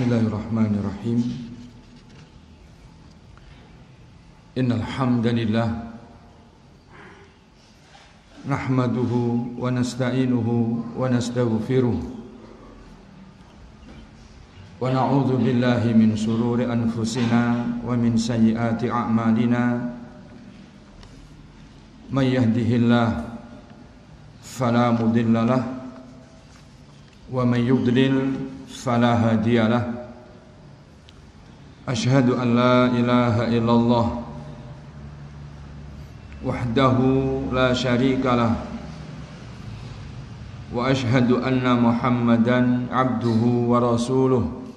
Bismillahirrahmanirrahim. Innal hamdalillah nahmaduhu wa nasta'inuhu wa nastaghfiruh wa na'udzu billahi min shururi anfusina wa min sayyiati a'malina. May yahdihillahu fala mudilla lahu wa may yudlil fala hadiyalah. Asyhadu an la ilaha illallah wahdahu la syarikalah wa asyhadu anna Muhammadan abduhu wa rasuluh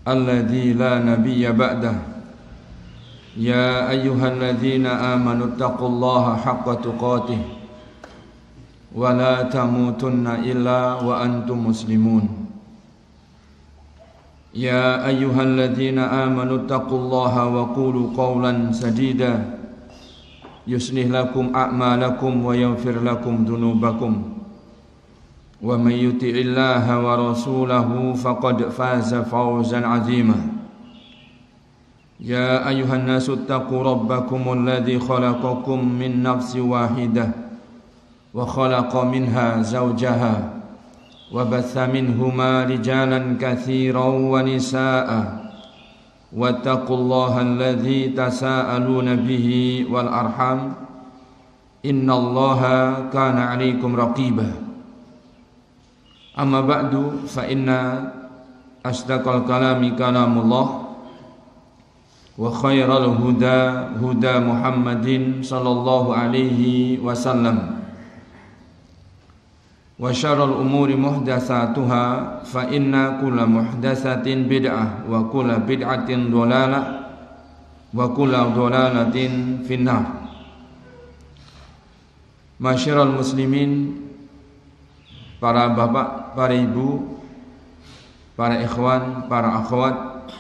alladzi la nabiyya ba'dah. Ya ayyuhalladzina amanu taqullaha haqqa tuqatih wa la tamutunna illa wa antum muslimun. Ya ayyuhalladzina amanu taqullaha wa qulu qawlan sadida yuslih lakum a'malakum wa yaghfir lakum dhunubakum wa may yuti'illaha wa rasulahu faqad faza fawzan 'azima. Ya ayyuhan nasu taqu rabbakumul ladzi khalaqakum min nafsin wahidah wa khalaqa minha zawjaha wa batha minhuma rijalan katsiran wa nisaa'a wattaqullaha alladzi tasaaluna bihi wal arham innallaha kana 'alaikum raqiba. Amma ba'du fa inna asdaqal kalami kalamullah wa khairal huda huda Muhammadin sallallahu alaihi wasallam wa syarrul umuri muhdatsatuha fa inna kulla muhdatsatin bid'ah wa kulla bid'atin dhalalah wa kulla dhalalatin finnar. Masyiral muslimin, para bapak, para ibu, para ikhwan, para akhwat,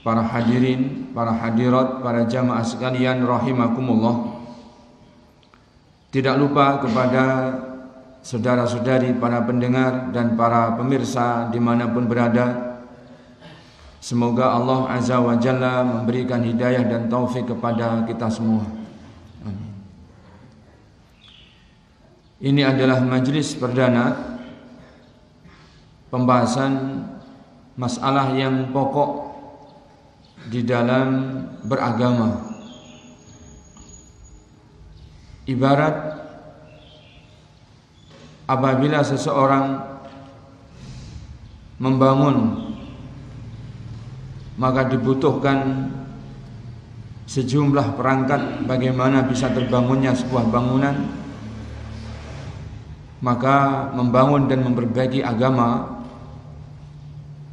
para hadirin, para hadirat, para jamaah sekalian rahimakumullah. Tidak lupa kepada saudara-saudari, para pendengar dan para pemirsa dimanapun berada, semoga Allah Azza wa Jalla memberikan hidayah dan taufik kepada kita semua. Amin. Ini adalah majelis perdana pembahasan masalah yang pokok di dalam beragama. Ibarat apabila seseorang membangun, maka dibutuhkan sejumlah perangkat bagaimana bisa terbangunnya sebuah bangunan. Maka membangun dan memperbaiki agama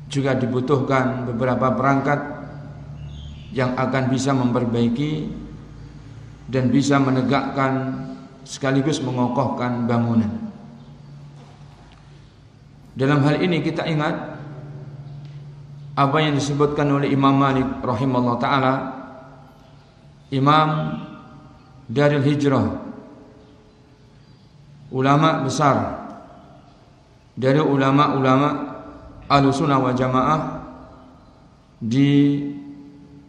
juga dibutuhkan beberapa perangkat yang akan bisa memperbaiki dan bisa menegakkan sekaligus mengokohkan bangunan. Dalam hal ini kita ingat apa yang disebutkan oleh Imam Malik rahimahullah ta'ala, Imam Darul Hijrah, ulama besar dari ulama-ulama Ahlussunnah wal Jamaah di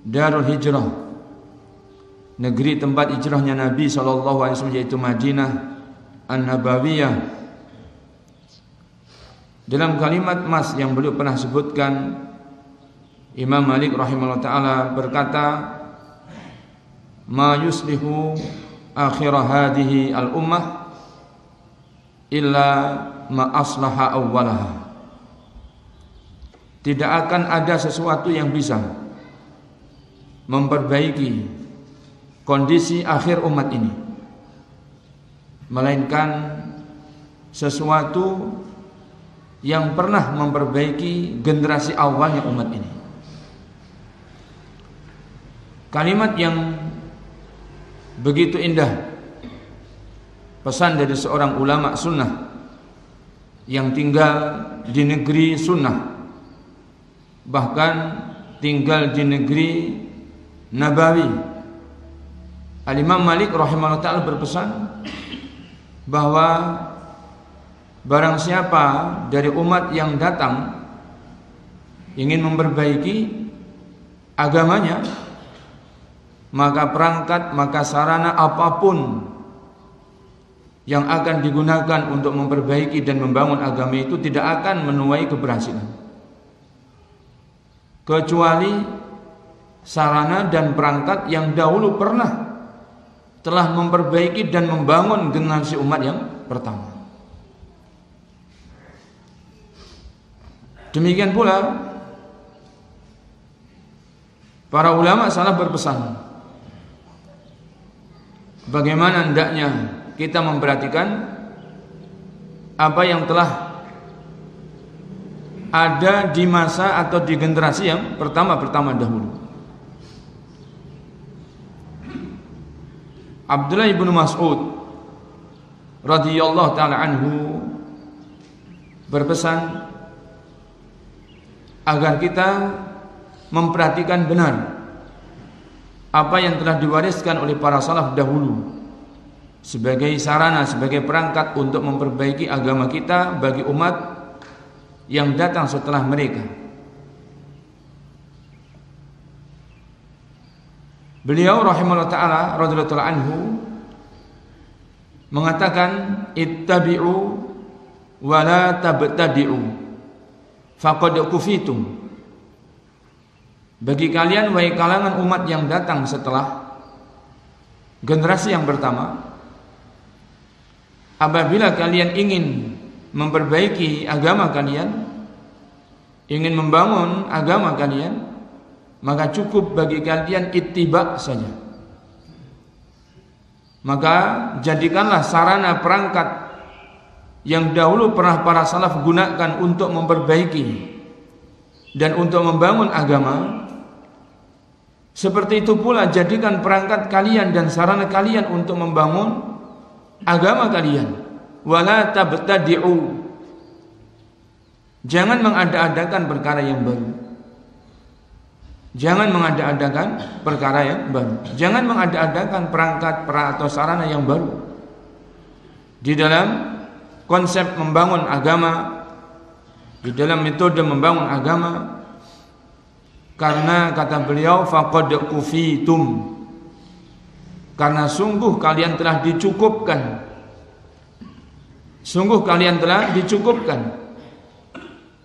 Darul Hijrah, negeri tempat hijrahnya Nabi SAW, yaitu Madinah An-Nabawiyah. Dalam kalimat mas yang beliau pernah sebutkan, Imam Malik rahimahullah ta'ala berkata, ma yuslihu akhirah hadhihi al-ummah illa ma aslaha awwalaha. Tidak akan ada sesuatu yang bisa memperbaiki kondisi akhir umat ini, melainkan sesuatu yang pernah memperbaiki generasi awalnya umat ini. Kalimat yang begitu indah, pesan dari seorang ulama sunnah yang tinggal di negeri sunnah, bahkan tinggal di negeri Nabawi. Al-Imam Malik rahimahullah ta'ala berpesan bahwa barang siapa dari umat yang datang ingin memperbaiki agamanya, maka perangkat, maka sarana apapun yang akan digunakan untuk memperbaiki dan membangun agama itu tidak akan menuai keberhasilan, kecuali sarana dan perangkat yang dahulu pernah telah memperbaiki dan membangun generasi umat yang pertama. Demikian pula para ulama salaf berpesan bagaimana hendaknya kita memperhatikan apa yang telah ada di masa atau di generasi yang pertama dahulu. Abdullah ibnu Mas'ud radhiyallahu taala anhu berpesan agar kita memperhatikan benar apa yang telah diwariskan oleh para salaf dahulu sebagai sarana, sebagai perangkat untuk memperbaiki agama kita bagi umat yang datang setelah mereka. Beliau rahimahullah ta'ala radhiyallahu anhu mengatakan, ittabi'u wa la tabtadi'u faqad kufitum. Bagi kalian wahai kalangan umat yang datang setelah generasi yang pertama, apabila kalian ingin memperbaiki agama kalian, ingin membangun agama kalian, maka cukup bagi kalian ittiba saja. Maka jadikanlah sarana perangkat yang dahulu pernah para salaf gunakan untuk memperbaiki dan untuk membangun agama, seperti itu pula jadikan perangkat kalian dan sarana kalian untuk membangun agama kalian. Wala tabtadi'u, jangan mengada-adakan perkara yang baru. Jangan mengada-adakan perkara yang baru. Jangan mengada-adakan perangkat atau sarana yang baru di dalam konsep membangun agama, di dalam metode membangun agama. Karena kata beliau, faqad kufitum, karena sungguh kalian telah dicukupkan. Sungguh kalian telah dicukupkan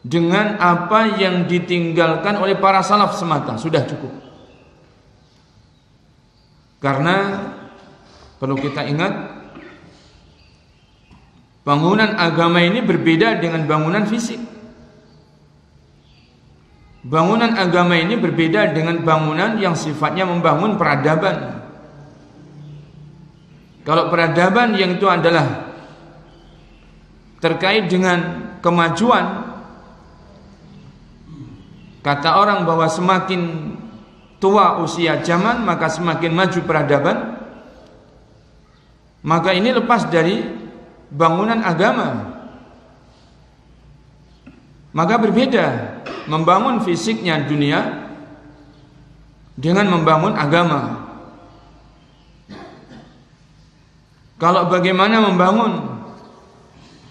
dengan apa yang ditinggalkan oleh para salaf semata, sudah cukup. Karena perlu kita ingat, bangunan agama ini berbeda dengan bangunan fisik. Bangunan agama ini berbeda dengan bangunan yang sifatnya membangun peradaban. Kalau peradaban yang itu adalah terkait dengan kemajuan, kata orang bahwa semakin tua usia zaman maka semakin maju peradaban, maka ini lepas dari bangunan agama. Maka berbeda membangun fisiknya dunia dengan membangun agama. Kalau bagaimana membangun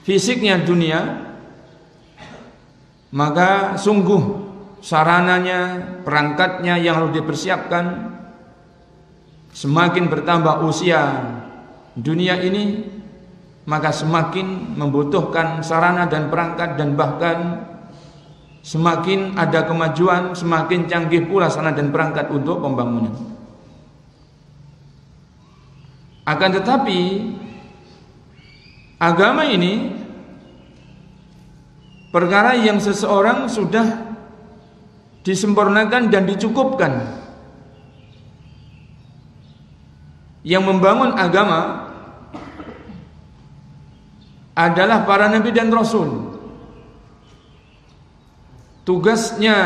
fisiknya dunia, maka sungguh sarananya, perangkatnya yang harus dipersiapkan. Semakin bertambah usia dunia ini, maka semakin membutuhkan sarana dan perangkat, dan bahkan semakin ada kemajuan, semakin canggih pula sarana dan perangkat untuk pembangunan. Akan tetapi agama ini perkara yang seseorang sudah disempurnakan dan dicukupkan. Yang membangun agama adalah para nabi dan rasul. Tugasnya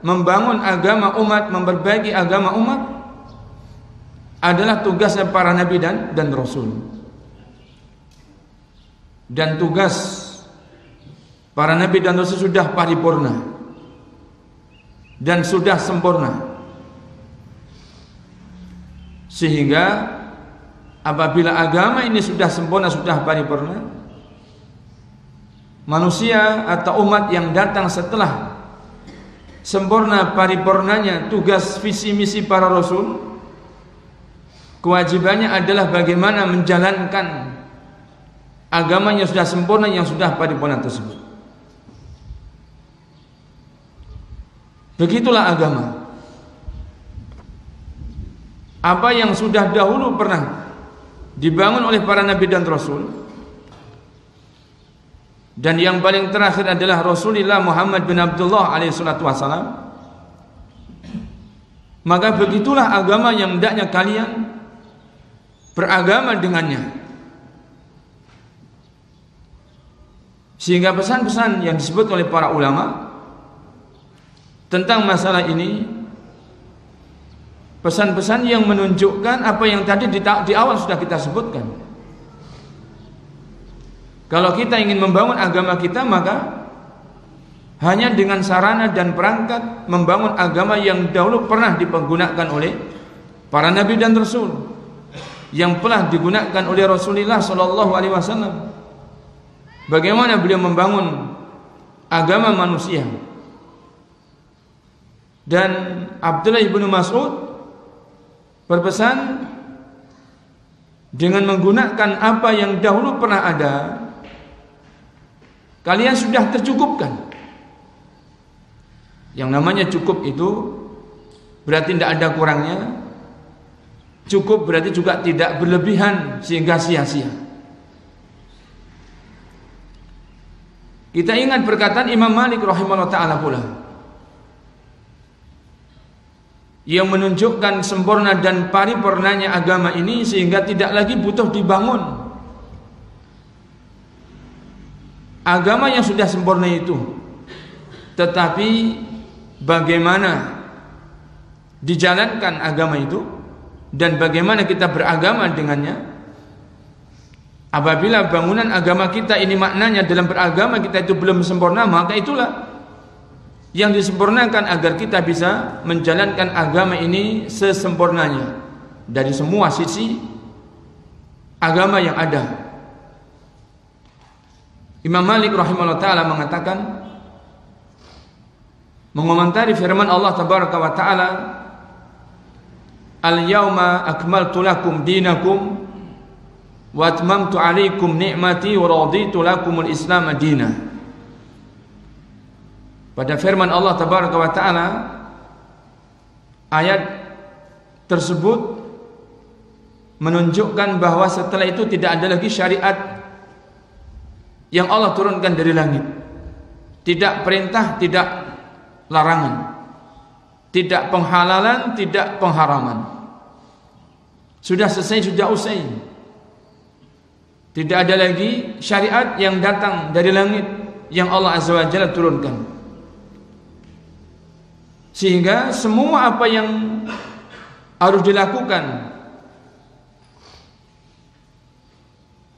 membangun agama umat, memperbaiki agama umat adalah tugasnya para nabi dan rasul. Dan tugas para nabi dan rasul sudah paripurna dan sudah sempurna, sehingga apabila agama ini sudah sempurna, sudah paripurna, manusia atau umat yang datang setelah sempurna paripurnanya tugas visi misi para rasul, kewajibannya adalah bagaimana menjalankan agama yang sudah sempurna, yang sudah paripurna tersebut. Begitulah agama. Apa yang sudah dahulu pernah dibangun oleh para nabi dan rasul, dan yang paling terakhir adalah Rasulullah Muhammad bin Abdullah alaihi salatu wassalam, maka begitulah agama yang hendaknya kalian beragama dengannya. Sehingga pesan-pesan yang disebut oleh para ulama tentang masalah ini, pesan-pesan yang menunjukkan apa yang tadi di awal sudah kita sebutkan. Kalau kita ingin membangun agama kita, maka hanya dengan sarana dan perangkat membangun agama yang dahulu pernah dipergunakan oleh para nabi dan rasul, yang pernah digunakan oleh Rasulullah sallallahu alaihi wasallam. Bagaimana beliau membangun agama manusia. Dan Abdullah bin Mas'ud berpesan, dengan menggunakan apa yang dahulu pernah ada, kalian sudah tercukupkan. Yang namanya cukup itu berarti tidak ada kurangnya. Cukup berarti juga tidak berlebihan sehingga sia-sia. Kita ingat perkataan Imam Malik rahimahullah ta'ala pula, yang menunjukkan sempurna dan paripurnanya agama ini sehingga tidak lagi butuh dibangun. Agama yang sudah sempurna itu, tetapi bagaimana dijalankan agama itu dan bagaimana kita beragama dengannya. Apabila bangunan agama kita ini maknanya dalam beragama kita itu belum sempurna, maka itulah yang disempurnakan agar kita bisa menjalankan agama ini sesempurnanya dari semua sisi agama yang ada. Imam Malik rahimahullah ta'ala mengatakan, mengomentari firman Allah tabaraka wa ta'ala, al-yawma akmaltu lakum dinakum wa atmamtu alaikum ni'mati wa raditu lakumul islam adina. Pada firman Allah tabaraka wa ta'ala, ayat tersebut menunjukkan bahwa setelah itu tidak ada lagi syariat yang Allah turunkan dari langit. Tidak perintah, tidak larangan, tidak penghalalan, tidak pengharaman. Sudah selesai, sudah usai. Tidak ada lagi syariat yang datang dari langit yang Allah azza wa jalla turunkan. Sehingga semua apa yang harus dilakukan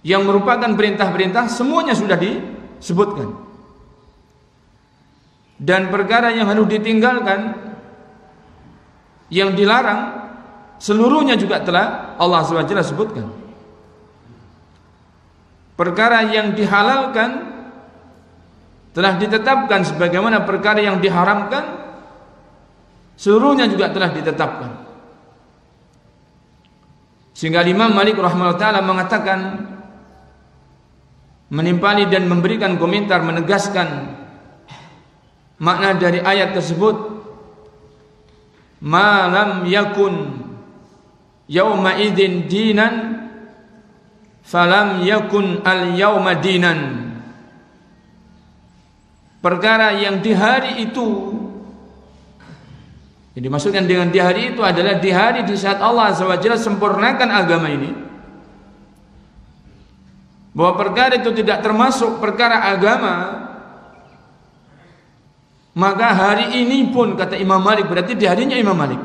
yang merupakan perintah-perintah semuanya sudah disebutkan. Dan perkara yang harus ditinggalkan, yang dilarang, seluruhnya juga telah Allah azza wa jalla sebutkan. Perkara yang dihalalkan telah ditetapkan sebagaimana perkara yang diharamkan, seluruhnya juga telah ditetapkan. Sehingga Imam Malik rahimahullah ta'ala mengatakan, menimpali dan memberikan komentar menegaskan makna dari ayat tersebut, ma lam yakun yauma idzin dinan falam yakun al yauma dinan. Perkara yang di hari itu, yang dimaksudkan dengan di hari itu adalah di hari di saat Allah azza wa jalla sempurnakan agama ini, bahwa perkara itu tidak termasuk perkara agama, maka hari ini pun, kata Imam Malik, berarti di harinya Imam Malik,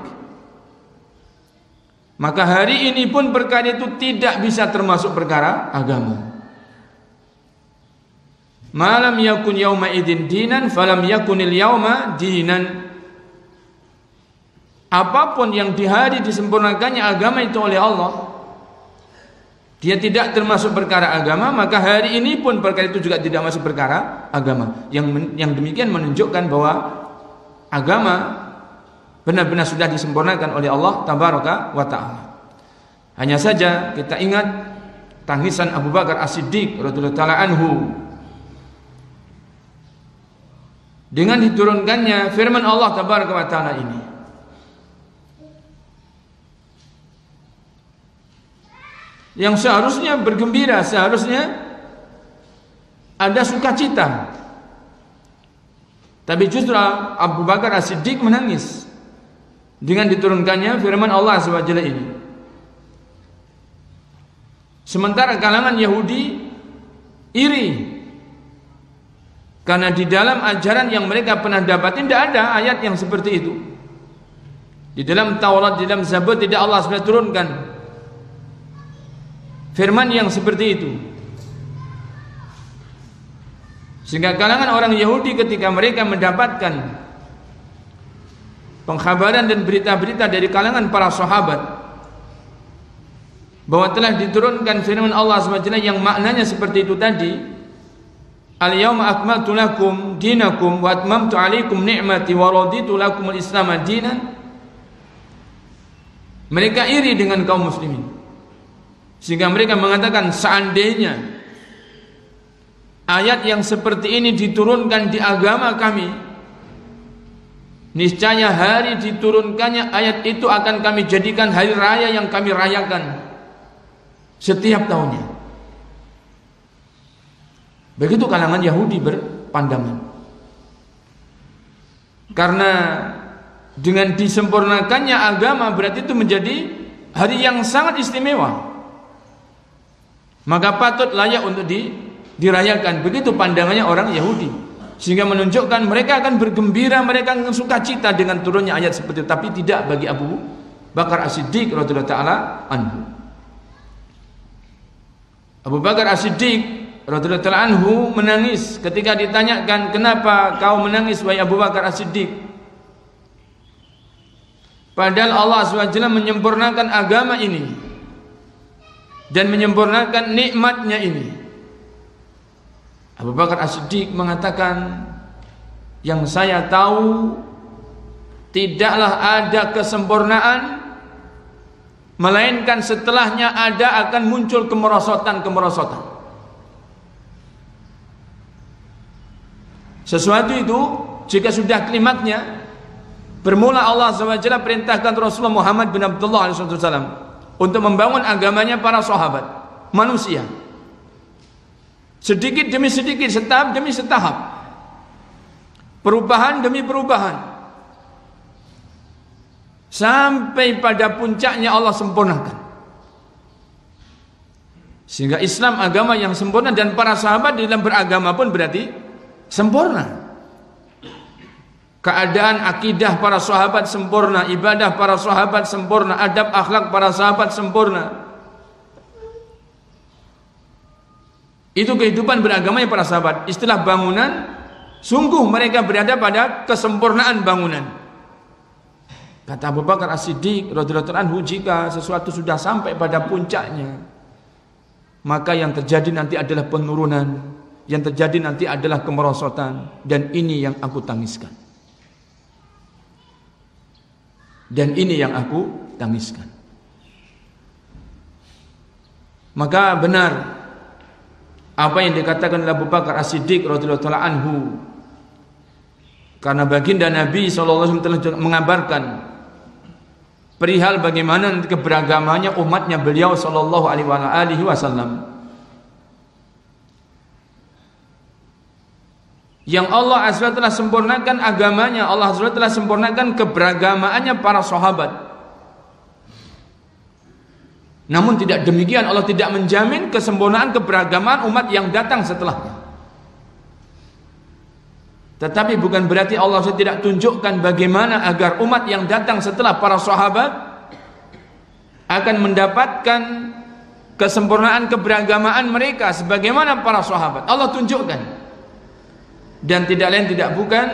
maka hari ini pun perkara itu tidak bisa termasuk perkara agama. Malam yakun yauma idzin dinan falam yakunil yauma dinan. Apapun yang di hari disempurnakannya agama itu oleh Allah, dia tidak termasuk perkara agama, maka hari ini pun perkara itu juga tidak masuk perkara agama. Yang demikian menunjukkan bahwa agama benar-benar sudah disempurnakan oleh Allah tabaraka wa ta'ala. Hanya saja kita ingat tangisan Abu Bakar As-Siddiq radhiyallahu ta'ala anhu dengan diturunkannya firman Allah tabaraka wa ta'ala ini. Yang seharusnya bergembira, seharusnya ada sukacita. Tapi justru Abu Bakar As-Siddiq menangis dengan diturunkannya firman Allah SWT ini. Sementara kalangan Yahudi iri karena di dalam ajaran yang mereka pernah dapatin tidak ada ayat yang seperti itu. Di dalam Taurat, di dalam Zabur tidak Allah SWT turunkan firman yang seperti itu. Sehingga kalangan orang Yahudi ketika mereka mendapatkan pengkhabaran dan berita-berita dari kalangan para sahabat bahwa telah diturunkan firman Allah SWT yang maknanya seperti itu tadi, al-yawma akmaltu lakum dinakum wa atmamtu alaikum ni'mati wa raditu lakum al-islam dinan. Mereka iri dengan kaum muslimin, sehingga mereka mengatakan seandainya ayat yang seperti ini diturunkan di agama kami, niscaya hari diturunkannya ayat itu akan kami jadikan hari raya yang kami rayakan setiap tahunnya. Begitu kalangan Yahudi berpandangan. Karena dengan disempurnakannya agama berarti itu menjadi hari yang sangat istimewa, maka patut layak untuk dirayakan. Begitu pandangannya orang Yahudi, sehingga menunjukkan mereka akan bergembira, mereka akan sukacita dengan turunnya ayat seperti itu. Tapi tidak bagi Abu Bakar As-Siddiq radhiyallahu ta'ala anhu. Abu Bakar As-Siddiq radhiyallahu ta'ala anhu menangis ketika ditanyakan, kenapa kau menangis wahai Abu Bakar As-Siddiq? Padahal Allah SWT menyempurnakan agama ini dan menyempurnakan nikmatnya ini. Abu Bakar As-Siddiq mengatakan, yang saya tahu tidaklah ada kesempurnaan melainkan setelahnya akan muncul kemerosotan-kemerosotan. Sesuatu itu jika sudah klimaknya, bermula Allah SWT perintahkan Rasulullah Muhammad bin Abdullah SAW untuk membangun agamanya para sahabat manusia, sedikit demi sedikit, setahap demi setahap, perubahan demi perubahan, sampai pada puncaknya Allah sempurnakan. Sehingga Islam agama yang sempurna, dan para sahabat di dalam beragama pun berarti sempurna. Keadaan akidah para sahabat sempurna, ibadah para sahabat sempurna, adab akhlak para sahabat sempurna. Itu kehidupan beragamanya para sahabat. Istilah bangunan, sungguh mereka berada pada kesempurnaan bangunan. Kata Abu Bakar As-Siddiq radhiyallahu anhu, jika sesuatu sudah sampai pada puncaknya, maka yang terjadi nanti adalah penurunan, yang terjadi nanti adalah kemerosotan, dan ini yang aku tangiskan. Dan ini yang aku tangiskan. Maka benar apa yang dikatakan oleh Abu Bakar As-Siddiq radhiyallahu anhu, karena baginda Nabi SAW telah mengabarkan perihal bagaimana keberagamannya umatnya beliau sallallahu alaihi wasallam, yang Allah SWT telah sempurnakan agamanya, Allah SWT telah sempurnakan keberagamaannya para sahabat. Namun tidak demikian, Allah tidak menjamin kesempurnaan keberagamaan umat yang datang setelahnya. Tetapi bukan berarti Allah tidak tunjukkan bagaimana agar umat yang datang setelah para sahabat akan mendapatkan kesempurnaan keberagamaan mereka sebagaimana para sahabat. Allah tunjukkan. Dan tidak lain tidak bukan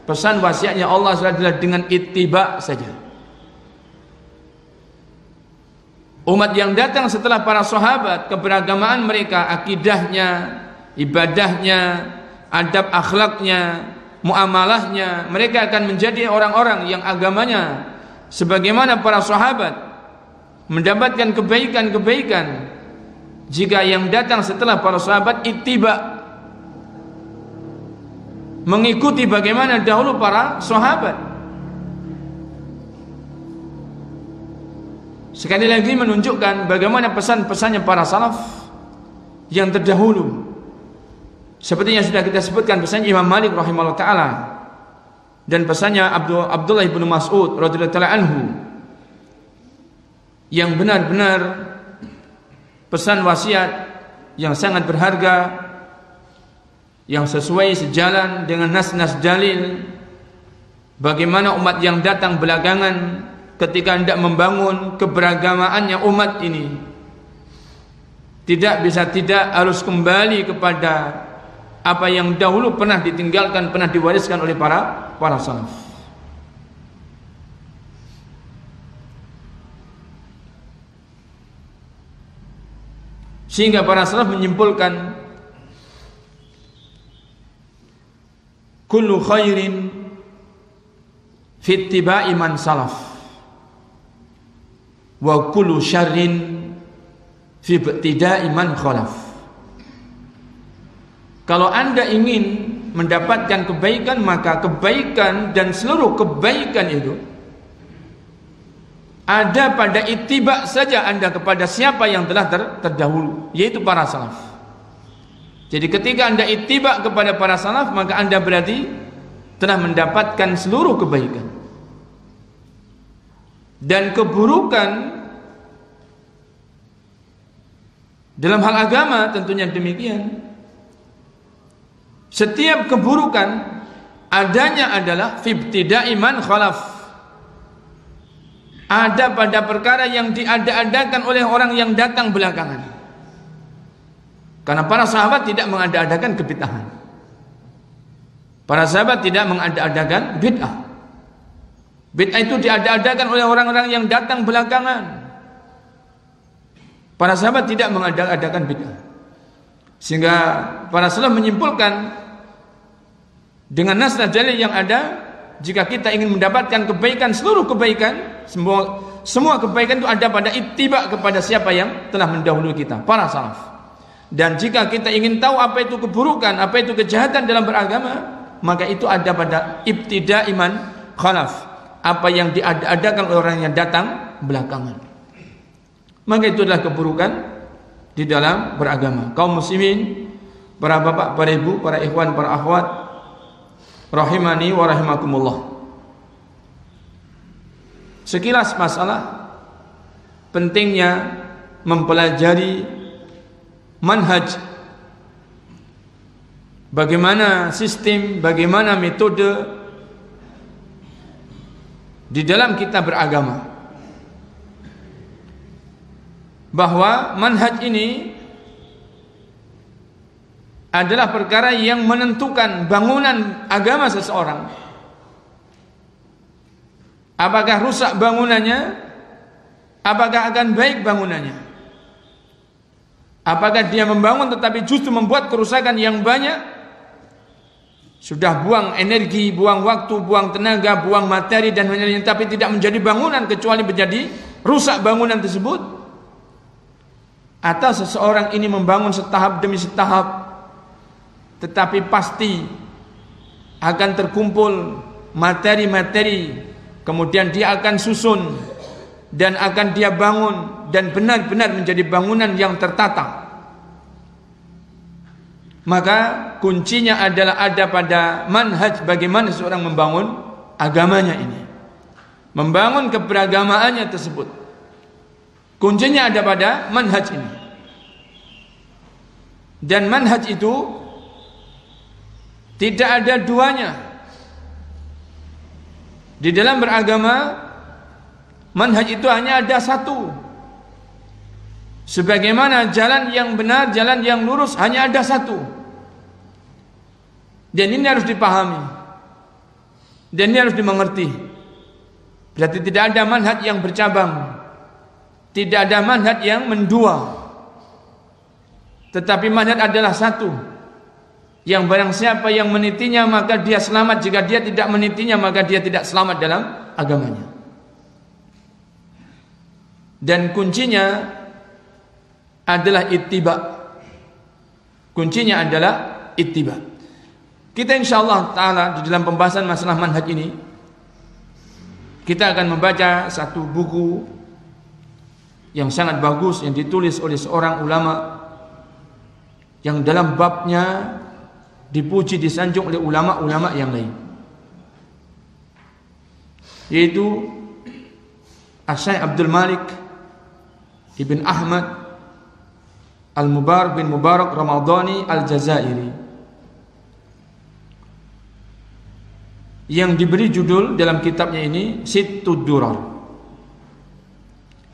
pesan wasiatnya Allah adalah dengan ittiba saja. Umat yang datang setelah para sahabat, keberagamaan mereka, akidahnya, ibadahnya, adab akhlaknya, muamalahnya, mereka akan menjadi orang-orang yang agamanya sebagaimana para sahabat, mendapatkan kebaikan-kebaikan. Jika yang datang setelah para sahabat ittiba, mengikuti bagaimana dahulu para sahabat. Sekali lagi menunjukkan bagaimana pesan-pesannya para salaf yang terdahulu. Seperti yang sudah kita sebutkan pesan Imam Malik rahimahullah ta'ala dan pesannya Abdullah bin Mas'ud radhiyallahu ta'ala anhu, yang benar-benar pesan wasiat yang sangat berharga, yang sesuai sejalan dengan nas-nas dalil bagaimana umat yang datang belakangan ketika hendak membangun keberagamaannya umat ini tidak bisa tidak harus kembali kepada apa yang dahulu pernah ditinggalkan, pernah diwariskan oleh para salaf. Sehingga para salaf menyimpulkan kullu khairin fi ittiba'i man salaf wa kullu syarrin fi ibtida'i man khalaf. Kalau Anda ingin mendapatkan kebaikan, maka kebaikan dan seluruh kebaikan itu ada pada ittiba saja Anda kepada siapa yang telah terdahulu, yaitu para salaf. Jadi ketika Anda ittiba kepada para salaf, maka Anda berarti telah mendapatkan seluruh kebaikan. Dan keburukan dalam hal agama tentunya demikian. Setiap keburukan adanya adalah fi ibtida'i man khalaf, ada pada perkara yang diada-adakan oleh orang yang datang belakangan. Karena para sahabat tidak mengada-adakan kebid'ahan. Para sahabat tidak mengada-adakan bid'ah. Bid'ah itu diada-adakan oleh orang-orang yang datang belakangan. Para sahabat tidak mengada-adakan bid'ah. Sehingga para salaf menyimpulkan dengan nas-nas dalil yang ada, jika kita ingin mendapatkan kebaikan, seluruh kebaikan, semua kebaikan itu ada pada ittiba kepada siapa yang telah mendahului kita, para salaf. Dan jika kita ingin tahu apa itu keburukan, apa itu kejahatan dalam beragama, maka itu ada pada ibtida'i man khalaf, apa yang diadakan oleh orang yang datang belakangan. Maka itu adalah keburukan di dalam beragama. Kaum muslimin, para bapak, para ibu, para ikhwan, para akhwat, rahimani wa rahimakumullah. Sekilas masalah pentingnya mempelajari manhaj, bagaimana sistem, bagaimana metode di dalam kita beragama. Bahwa manhaj ini adalah perkara yang menentukan bangunan agama seseorang. Apakah rusak bangunannya? Apakah akan baik bangunannya? Apakah dia membangun tetapi justru membuat kerusakan yang banyak? Sudah buang energi, buang waktu, buang tenaga, buang materi dan lain-lain, tapi tidak menjadi bangunan kecuali menjadi rusak bangunan tersebut. Atau seseorang ini membangun setahap demi setahap, tetapi pasti akan terkumpul materi-materi, kemudian dia akan susun dan akan dia bangun dan benar-benar menjadi bangunan yang tertata. Maka kuncinya adalah ada pada manhaj, bagaimana seorang membangun agamanya ini, membangun keberagamaannya tersebut. Kuncinya ada pada manhaj ini. Dan manhaj itu tidak ada duanya. Di dalam beragama, manhaj itu hanya ada satu. Sebagaimana jalan yang benar, jalan yang lurus hanya ada satu. Dan ini harus dipahami. Dan ini harus dimengerti. Berarti tidak ada manhaj yang bercabang, tidak ada manhaj yang mendua, tetapi manhaj adalah satu. Yang barang siapa yang menitinya maka dia selamat, jika dia tidak menitinya maka dia tidak selamat dalam agamanya. Dan kuncinya adalah ittiba. Kuncinya adalah ittiba. Kita insyaallah taala di dalam pembahasan masalah manhaj ini kita akan membaca satu buku yang sangat bagus yang ditulis oleh seorang ulama yang dalam babnya dipuji disanjung oleh ulama-ulama yang lain, yaitu Asy-Syaikh Abdul Malik Ibn Ahmad Al-Mubarak bin Mubarak Ramadhani Al-Jazairi, yang diberi judul dalam kitabnya ini Sittud Durar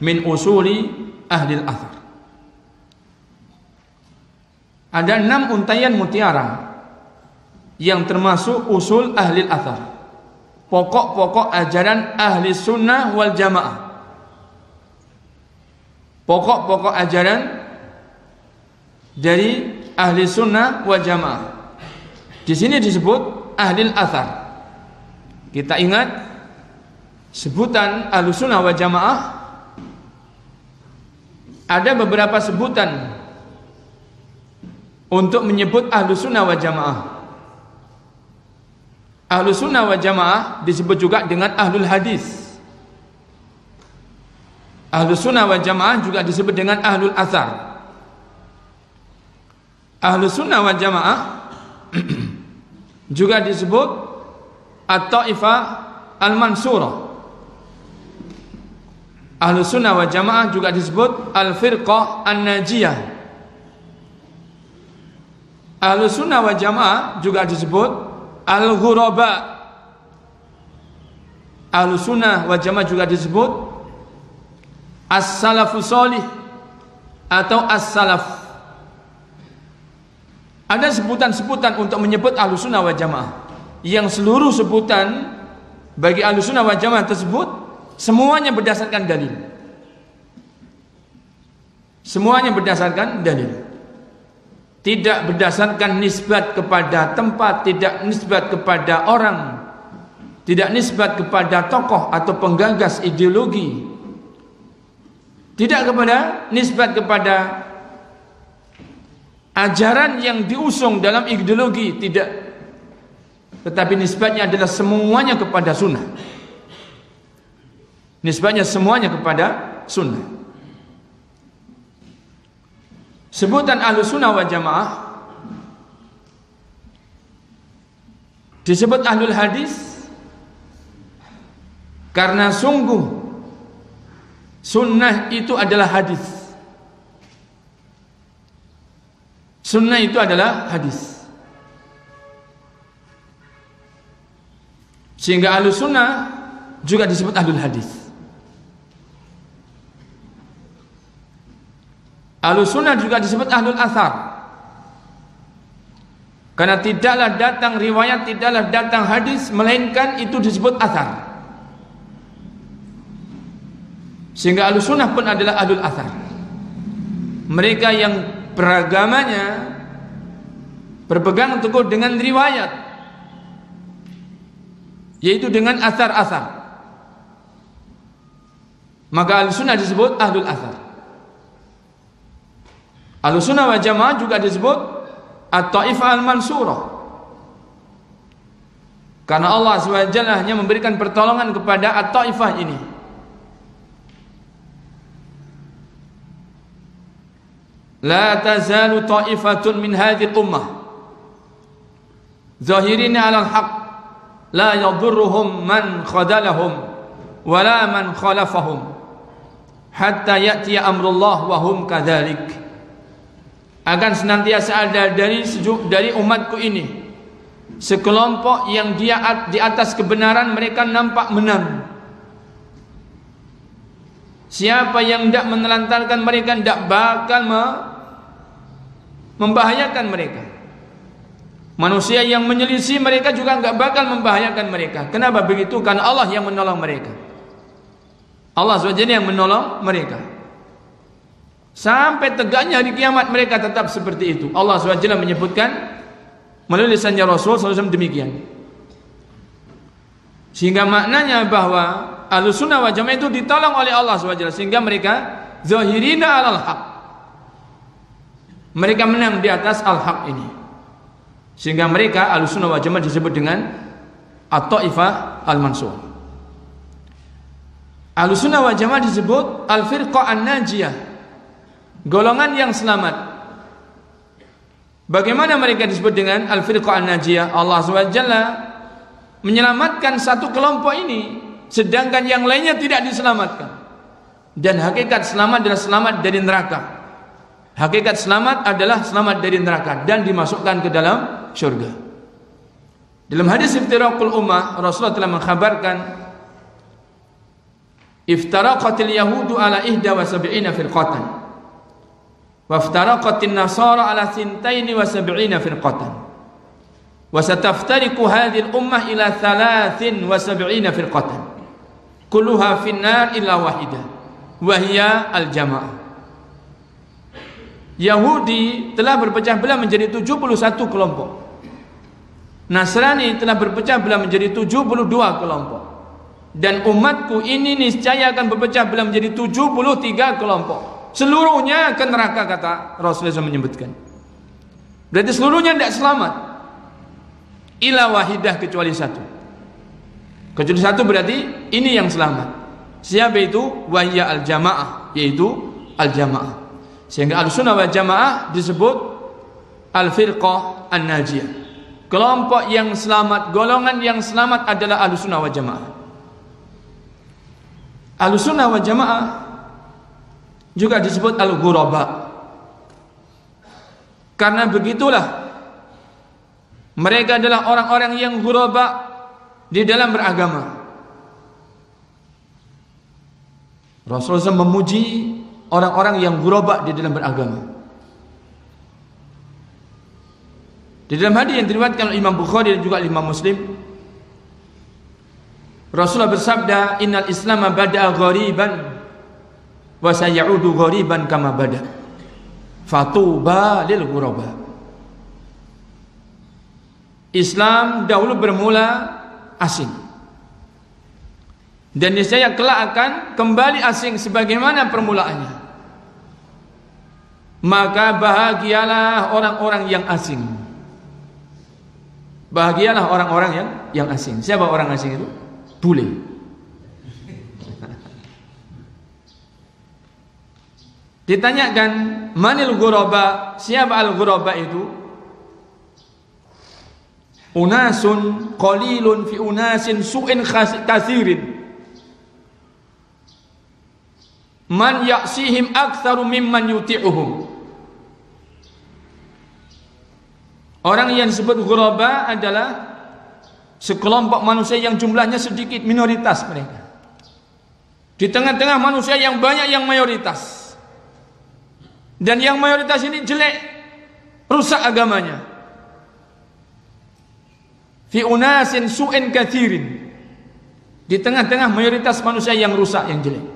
min Usuli Ahli Al-Athar. Ada 6 untaian mutiara yang termasuk usul ahli al-athar, pokok-pokok ajaran ahli sunnah wal jamaah, pokok-pokok ajaran dari ahli sunnah wal jamaah. Di sini disebut ahli al-athar. Kita ingat sebutan ahli sunnah wal jamaah, ada beberapa sebutan untuk menyebut ahli sunnah wal jamaah. Ahlus sunnah wal jamaah disebut juga dengan ahlul hadis. Ahlus sunnah wal jamaah juga disebut dengan ahlul athar. Ahlus sunnah wal jamaah juga disebut at-taifah al-mansurah. Ahlus sunnah wal jamaah juga disebut al-firqah an-najiyah. Ahlus sunnah wal jamaah juga disebut al-ghuraba. Ahlus sunnah wal jamaah juga disebut as-salafus salih atau as-salaf. Ada sebutan-sebutan untuk menyebut ahlus sunnah wal jamaah, yang seluruh sebutan bagi ahlus sunnah wal jamaah tersebut semuanya berdasarkan dalil. Semuanya berdasarkan dalil. Tidak berdasarkan nisbat kepada tempat, tidak nisbat kepada orang, tidak nisbat kepada tokoh atau penggagas ideologi, tidak kepada nisbat kepada ajaran yang diusung dalam ideologi, tidak, tetapi nisbatnya adalah semuanya kepada sunnah. Nisbatnya semuanya kepada sunnah. Sebutan ahlus sunnah wal jamaah disebut ahlul hadis karena sungguh sunnah itu adalah hadis. Sunnah itu adalah hadis. Sehingga ahlus sunnah juga disebut ahlul hadis. Ahlus sunnah juga disebut ahlul athar, karena tidaklah datang riwayat, tidaklah datang hadis, melainkan itu disebut athar. Sehingga ahlus sunnah pun adalah ahlul athar. Mereka yang beragamanya berpegang teguh dengan riwayat, yaitu dengan athar-athar, maka ahlus sunnah disebut ahlul athar. Ahlus sunnah wal jamaah juga disebut at-taifah al-mansurah, karena Allah SWT hanya memberikan pertolongan kepada at-taifah ini. La tazalu ta'ifatun min hadhil ummah zahirina 'alal haqq la yadhurruhum man khadalahum wala man khalafahum hatta ya'tiya amrullah wa hum kadzalik. Akan senantiasa ada dari umatku ini sekelompok yang dia di atas kebenaran, mereka nampak menang. Siapa yang tidak menelantarkan mereka tidak bakal membahayakan mereka. Manusia yang menyelisih mereka juga tidak bakal membahayakan mereka. Kenapa begitu? Karena Allah yang menolong mereka. Allah SWT yang menolong mereka. Sampai tegaknya hari kiamat mereka tetap seperti itu. Allah SWT menyebutkan melalui lisannya Rasul SAW demikian. Sehingga maknanya bahwa Ahlussunnah wal Jamaah itu ditolong oleh Allah SWT, sehingga mereka zahirina alal haq. Mereka menang di atas al-haq ini. Sehingga mereka Ahlussunnah wal Jamaah disebut dengan at-Taifah al-Mansur. Ahlussunnah wal Jamaah disebut al-firqah an-najiyah, golongan yang selamat. Bagaimana mereka disebut dengan al-firqah an-najiyah? Allah SWT menyelamatkan satu kelompok ini, sedangkan yang lainnya tidak diselamatkan. Dan hakikat selamat adalah selamat dari neraka. Hakikat selamat adalah selamat dari neraka dan dimasukkan ke dalam syurga. Dalam hadis iftiraqul ummah, Rasulullah telah mengkhabarkan, iftaraqatil yahudu ala 71 firqatan, wa iftaraqatin nasara ala 72 firqatan, wa sataftariqu hadhihi al-ummah ila 73 firqatan, kulluha finnar illa wahidah, wa hiya al-jamaah. Yahudi telah berpecah belah menjadi 71 kelompok. Nasrani telah berpecah belah menjadi 72 kelompok. Dan umatku ini niscaya akan berpecah belah menjadi 73 kelompok. Seluruhnya ke neraka, kata Rasulullah SAW menyebutkan. Berarti seluruhnya tidak selamat. Ila wahidah, kecuali satu. Kecuali satu berarti ini yang selamat. Siapa itu? Wahya al-jamaah, yaitu al-jamaah. Sehingga Ahlussunnah wal Jamaah disebut al-firqah an-najiyah, kelompok yang selamat, golongan yang selamat adalah Ahlussunnah wal Jamaah. Ahlussunnah wal Jamaah juga disebut al-ghuraba, karena begitulah mereka adalah orang-orang yang ghuraba di dalam beragama. Rasulullah SAW memuji orang-orang yang ghuraba di dalam beragama. Di dalam hadis yang diriwayatkan oleh Imam Bukhari dan juga Imam Muslim, Rasulullah bersabda, innal islama bada'a ghariban wa sayaudu ghariban kama bada, fatuba lil ghuraba. Islam dahulu bermula asing, dan niscaya kelak akan kembali asing sebagaimana permulaannya. Maka bahagialah orang-orang yang asing. Bahagialah orang-orang yang asing. Siapa orang asing itu? Bule. Ditanyakan, manil ghuraba? Siapa al-ghuraba itu? Unasun qalilun fi unasin su'in kathirin, man ya'sihim aktsaru mimman yuti'uhum. Orang yang disebut ghuraba adalah sekelompok manusia yang jumlahnya sedikit, minoritas mereka. Di tengah-tengah manusia yang banyak yang mayoritas. Dan yang mayoritas ini jelek, rusak agamanya. Fi unasin su'in kathirin. Di tengah-tengah mayoritas manusia yang rusak, yang jelek.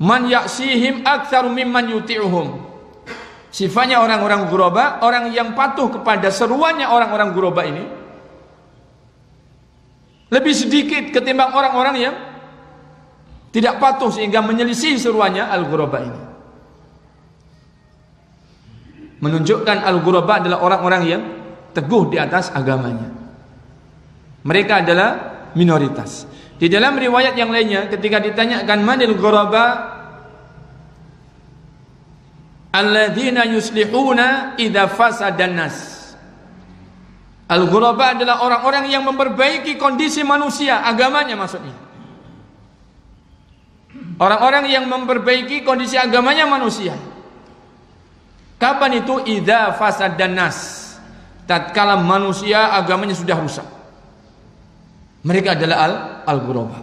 Man ya'sihim aktsaru mimman yuti'uhum. Sifatnya orang-orang ghuraba, orang yang patuh kepada seruannya orang-orang ghuraba ini lebih sedikit ketimbang orang-orang yang tidak patuh sehingga menyelisih seruannya al-ghuraba ini. Menunjukkan al-ghuraba adalah orang-orang yang teguh di atas agamanya. Mereka adalah minoritas. Di dalam riwayat yang lainnya, ketika ditanyakan manil ghuraba, alladzina yuslihuna idza fasadan nas. Al-ghuraba adalah orang-orang yang memperbaiki kondisi manusia, agamanya maksudnya. Orang-orang yang memperbaiki kondisi agamanya manusia. Kapan itu? Idza fasadan nas, tatkala manusia agamanya sudah rusak. Mereka adalah al-ghuraba.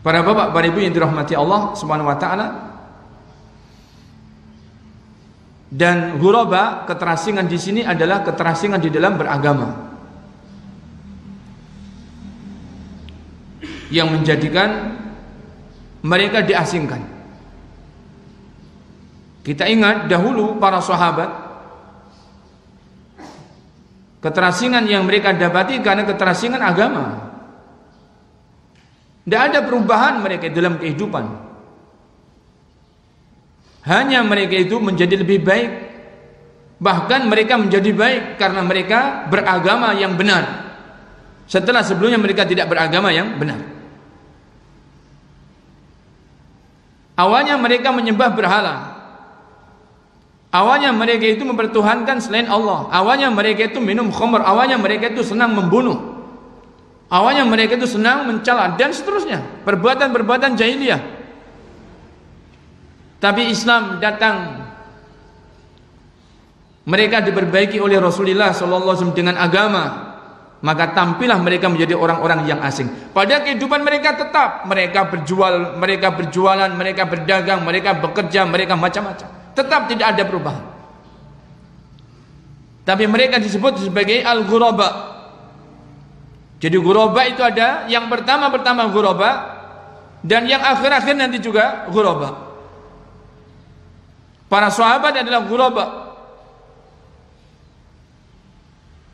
Para bapak, para ibu yang dirahmati Allah Subhanahu wa taala, dan ghuraba, keterasingan di sini adalah keterasingan di dalam beragama, yang menjadikan mereka diasingkan. Kita ingat dahulu para sahabat, keterasingan yang mereka dapati karena keterasingan agama. Tidak ada perubahan mereka dalam kehidupan. Hanya mereka itu menjadi lebih baik. Bahkan mereka menjadi baik karena mereka beragama yang benar, setelah sebelumnya mereka tidak beragama yang benar. Awalnya mereka menyembah berhala. Awalnya mereka itu mempertuhankan selain Allah. Awalnya mereka itu minum khamr. Awalnya mereka itu senang membunuh. Awalnya mereka itu senang mencela dan seterusnya, perbuatan-perbuatan jahiliyah. Tapi Islam datang, mereka diperbaiki oleh Rasulullah SAW dengan agama, maka tampillah mereka menjadi orang-orang yang asing. Pada kehidupan mereka tetap mereka berjualan, mereka berdagang, mereka bekerja, mereka macam-macam. Tetap tidak ada perubahan. Tapi mereka disebut sebagai al-ghuraba. Jadi ghuraba itu ada yang pertama ghuraba, dan yang akhir-akhir nanti juga ghuraba. Para sahabat adalah ghuraba,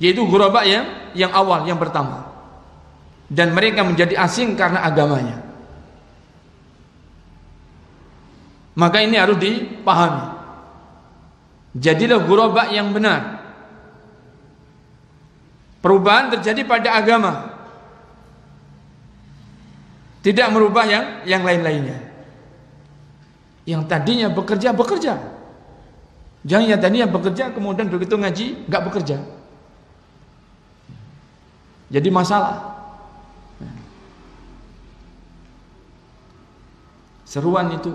yaitu ghuraba yang awal, yang pertama. Dan mereka menjadi asing karena agamanya. Maka ini harus dipahami. Jadilah ghuraba yang benar. Perubahan terjadi pada agama, tidak merubah yang lain-lainnya. Yang tadinya bekerja. Jangan yang tadinya bekerja kemudian begitu ngaji nggak bekerja. Jadi masalah. Seruan itu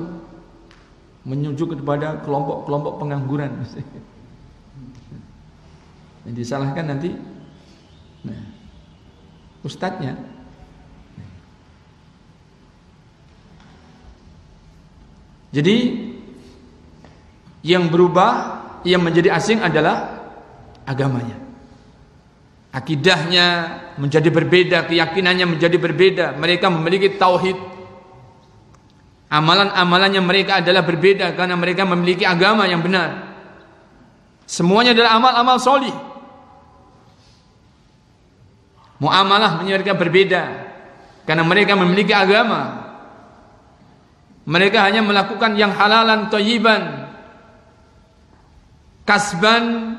menuju kepada kelompok-kelompok pengangguran. Yang disalahkan nanti ustadznya. Jadi yang berubah, yang menjadi asing adalah agamanya. Akidahnya menjadi berbeda, keyakinannya menjadi berbeda. Mereka memiliki tauhid. Amalan-amalannya mereka adalah berbeda karena mereka memiliki agama yang benar. Semuanya adalah amal-amal solih. Muamalah mereka berbeda karena mereka memiliki agama. Mereka hanya melakukan yang halalan thayyiban, kasban,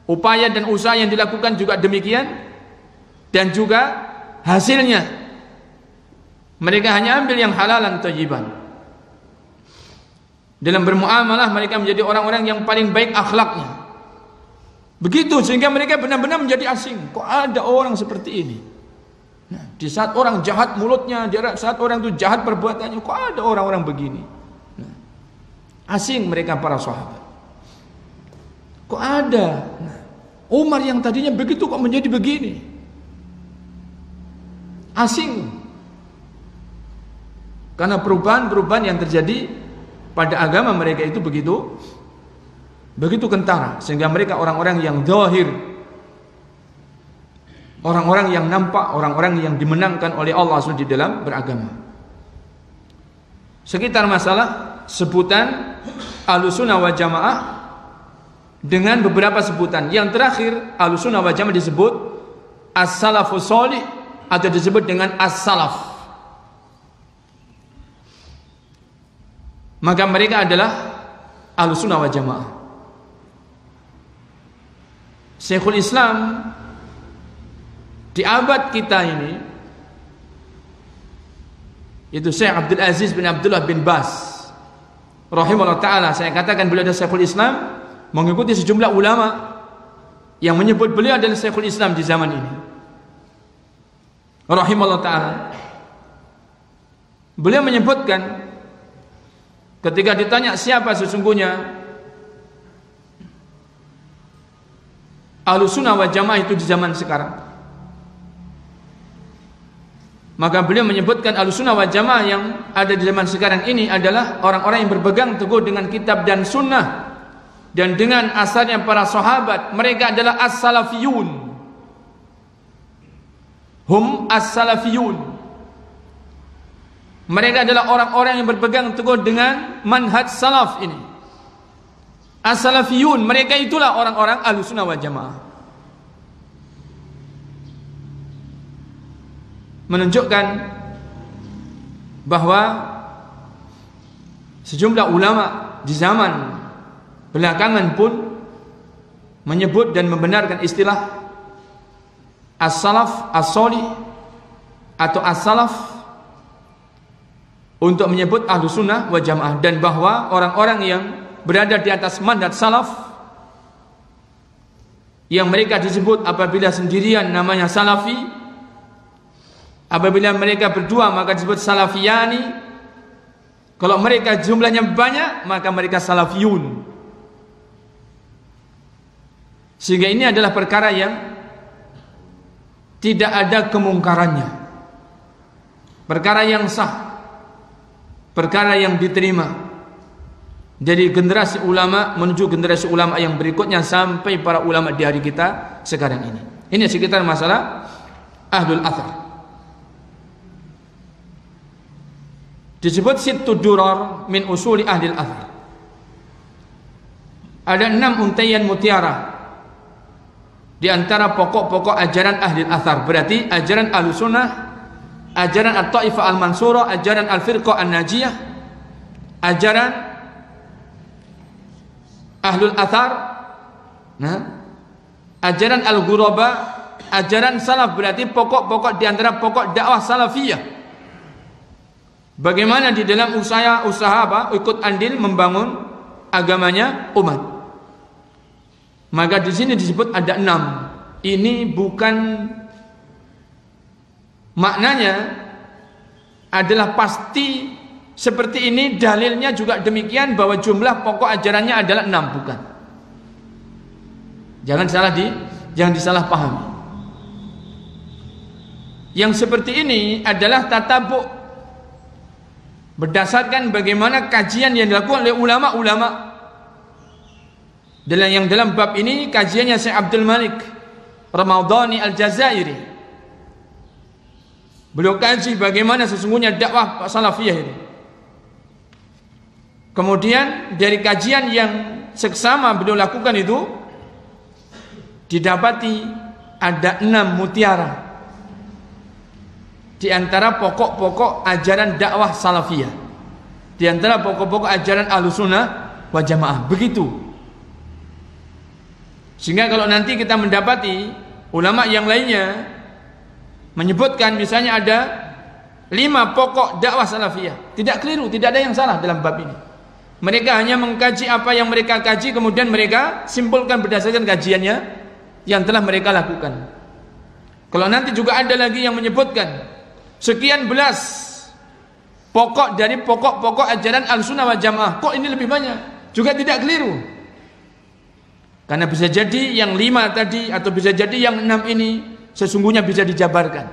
upaya dan usaha yang dilakukan juga demikian, dan juga hasilnya mereka hanya ambil yang halalan thayyiban. Dalam bermuamalah mereka menjadi orang-orang yang paling baik akhlaknya. Begitu sehingga mereka benar-benar menjadi asing. Kok ada orang seperti ini? Nah, di saat orang jahat mulutnya, di saat orang itu jahat perbuatannya, kok ada orang-orang begini? Nah, asing mereka para sahabat. Kok ada? Nah, Umar yang tadinya begitu kok menjadi begini? Asing. Karena perubahan-perubahan yang terjadi pada agama mereka itu begitu kentara, sehingga mereka orang-orang yang zahir, orang-orang yang nampak, orang-orang yang dimenangkan oleh Allah SWT di dalam beragama. Sekitar masalah sebutan Ahlussunnah wal Jamaah dengan beberapa sebutan. Yang terakhir, Ahlussunnah wal Jamaah disebut as-salafus shalih atau disebut dengan as-salaf. Maka mereka adalah Ahlussunnah wal Jamaah. Syekhul Islam di abad kita ini, itu Syekh Abdul Aziz bin Abdullah bin Baz rahimahullah ta'ala. Saya katakan beliau adalah Syekhul Islam, mengikuti sejumlah ulama yang menyebut beliau adalah Syekhul Islam di zaman ini rahimahullah ta'ala. Beliau menyebutkan ketika ditanya siapa sesungguhnya Ahlussunnah wal Jamaah itu di zaman sekarang, maka beliau menyebutkan Ahlussunnah wal Jamaah yang ada di zaman sekarang ini adalah orang-orang yang berpegang teguh dengan kitab dan sunnah dan dengan asalnya para sahabat. Mereka adalah as-salafiyun. Hum as-salafiyun. Mereka adalah orang-orang yang berpegang teguh dengan manhaj salaf ini. As-salafiyun, mereka itulah orang-orang Ahlussunnah wal Jamaah. Menunjukkan bahwa sejumlah ulama di zaman belakangan pun menyebut dan membenarkan istilah as-salaf, as-solih atau as-salaf untuk menyebut Ahlussunnah wal Jamaah, dan bahwa orang-orang yang berada di atas manhaj salaf yang mereka disebut apabila sendirian namanya salafi, apabila mereka berdua maka disebut salafiyani, kalau mereka jumlahnya banyak maka mereka salafiyun. Sehingga ini adalah perkara yang tidak ada kemungkarannya, perkara yang sah, perkara yang diterima dari generasi ulama menuju generasi ulama yang berikutnya sampai para ulama di hari kita sekarang ini. Ini sekitar masalah ahlul athar. Disebut sittu durar min usuli ahlil athar. Ada 6 untaian mutiara di antara pokok-pokok ajaran ahli athar. Berarti ajaran Ahlussunnah, ajaran at-Taifah al-Mansurah, ajaran al-Firqah an-Najiyah, ajaran ahlul athar, ajaran al-Ghuraba, ajaran salaf. Berarti pokok-pokok di antara pokok dakwah salafiyah. Bagaimana di dalam usaha ikut andil membangun agamanya umat. Maka di sini disebut ada 6. Ini bukan maknanya adalah pasti seperti ini, dalilnya juga demikian bahwa jumlah pokok ajarannya adalah 6, bukan. Jangan disalah pahami. Yang seperti ini adalah tatabuk berdasarkan bagaimana kajian yang dilakukan oleh ulama-ulama. Dalam bab ini kajiannya Syekh Abdul Malik Ramadhani Al-Jazairi. Beliau kaji bagaimana sesungguhnya dakwah salafiyah ini. Kemudian dari kajian yang seksama beliau lakukan itu didapati ada 6 mutiara di antara pokok-pokok ajaran dakwah salafiyah, di antara pokok-pokok ajaran Ahlussunnah wal Jamaah. Begitu. Sehingga kalau nanti kita mendapati ulama yang lainnya menyebutkan misalnya ada 5 pokok dakwah salafiyah, tidak keliru, tidak ada yang salah dalam bab ini. Mereka hanya mengkaji apa yang mereka kaji, kemudian mereka simpulkan berdasarkan kajiannya yang telah mereka lakukan. Kalau nanti juga ada lagi yang menyebutkan sekian belas pokok dari pokok-pokok ajaran Ahlussunnah wal Jamaah, kok ini lebih banyak, juga tidak keliru. Karena bisa jadi yang 5 tadi atau bisa jadi yang 6 ini sesungguhnya bisa dijabarkan.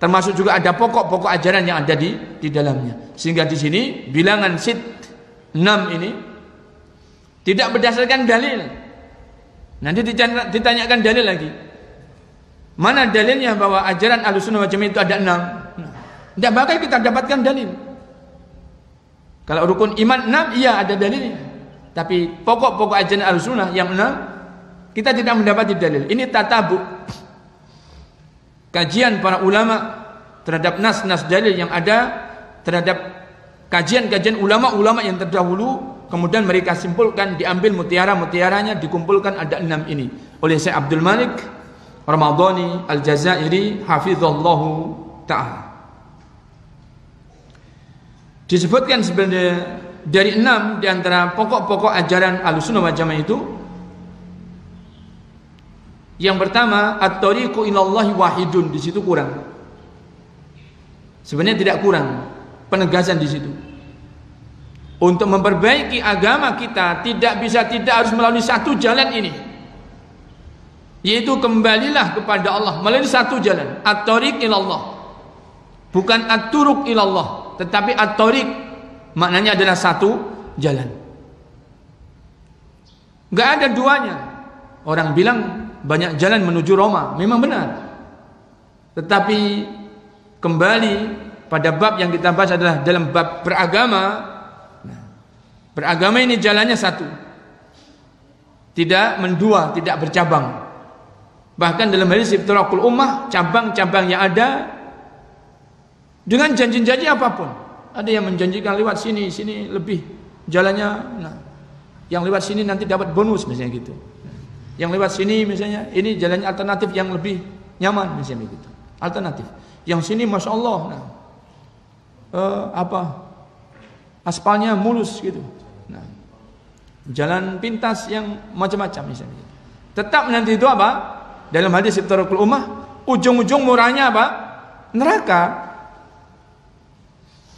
Termasuk juga ada pokok-pokok ajaran yang ada di dalamnya. Sehingga di sini bilangan 6 ini tidak berdasarkan dalil. Nanti ditanyakan dalil lagi. Mana dalilnya bahwa ajaran Ahlussunnah wal Jamaah itu ada 6? Tidak bakal kita dapatkan dalil. Kalau rukun iman 6, iya ada dalilnya. Tapi pokok-pokok ajaran Ahlussunnah yang 6 kita tidak mendapati dalil. Ini tatabuk kajian para ulama terhadap nas-nas dalil yang ada, terhadap kajian-kajian ulama-ulama yang terdahulu, kemudian mereka simpulkan, diambil mutiara-mutiaranya, dikumpulkan ada 6 ini oleh Syekh Abdul Malik Ramadhani Al-Jazairi hafizallahu ta'ala. Disebutkan sebenarnya dari 6 di antara pokok-pokok ajaran Ahlussunnah wal Jamaah itu, yang pertama at-thariqu ilallahi wahidun. Di situ kurang. Sebenarnya tidak kurang penegasan di situ. Untuk memperbaiki agama kita tidak harus melalui satu jalan ini, yaitu kembalilah kepada Allah melalui satu jalan, at-thariq ilallah. Bukan at-turuq ilallah, tetapi at-thariq maknanya adalah satu jalan. Gak ada duanya. Orang bilang banyak jalan menuju Roma, memang benar. Tetapi kembali pada bab yang kita bahas adalah dalam bab beragama. Beragama ini jalannya satu, tidak mendua, tidak bercabang. Bahkan dalam hadis Iftiraqul Ummah, cabang-cabang yang ada dengan janji-janji apapun. Ada yang menjanjikan lewat sini lebih jalannya, nah, yang lewat sini nanti dapat bonus misalnya gitu. Yang lewat sini misalnya ini jalannya alternatif yang lebih nyaman misalnya gitu. Alternatif. Yang sini Masya Allah, nah, aspalnya mulus gitu. Nah, jalan pintas yang macam-macam misalnya gitu. Tetap nanti itu apa? Dalam hadis Iftiraqul Ummah, ujung-ujung murahnya apa? Neraka.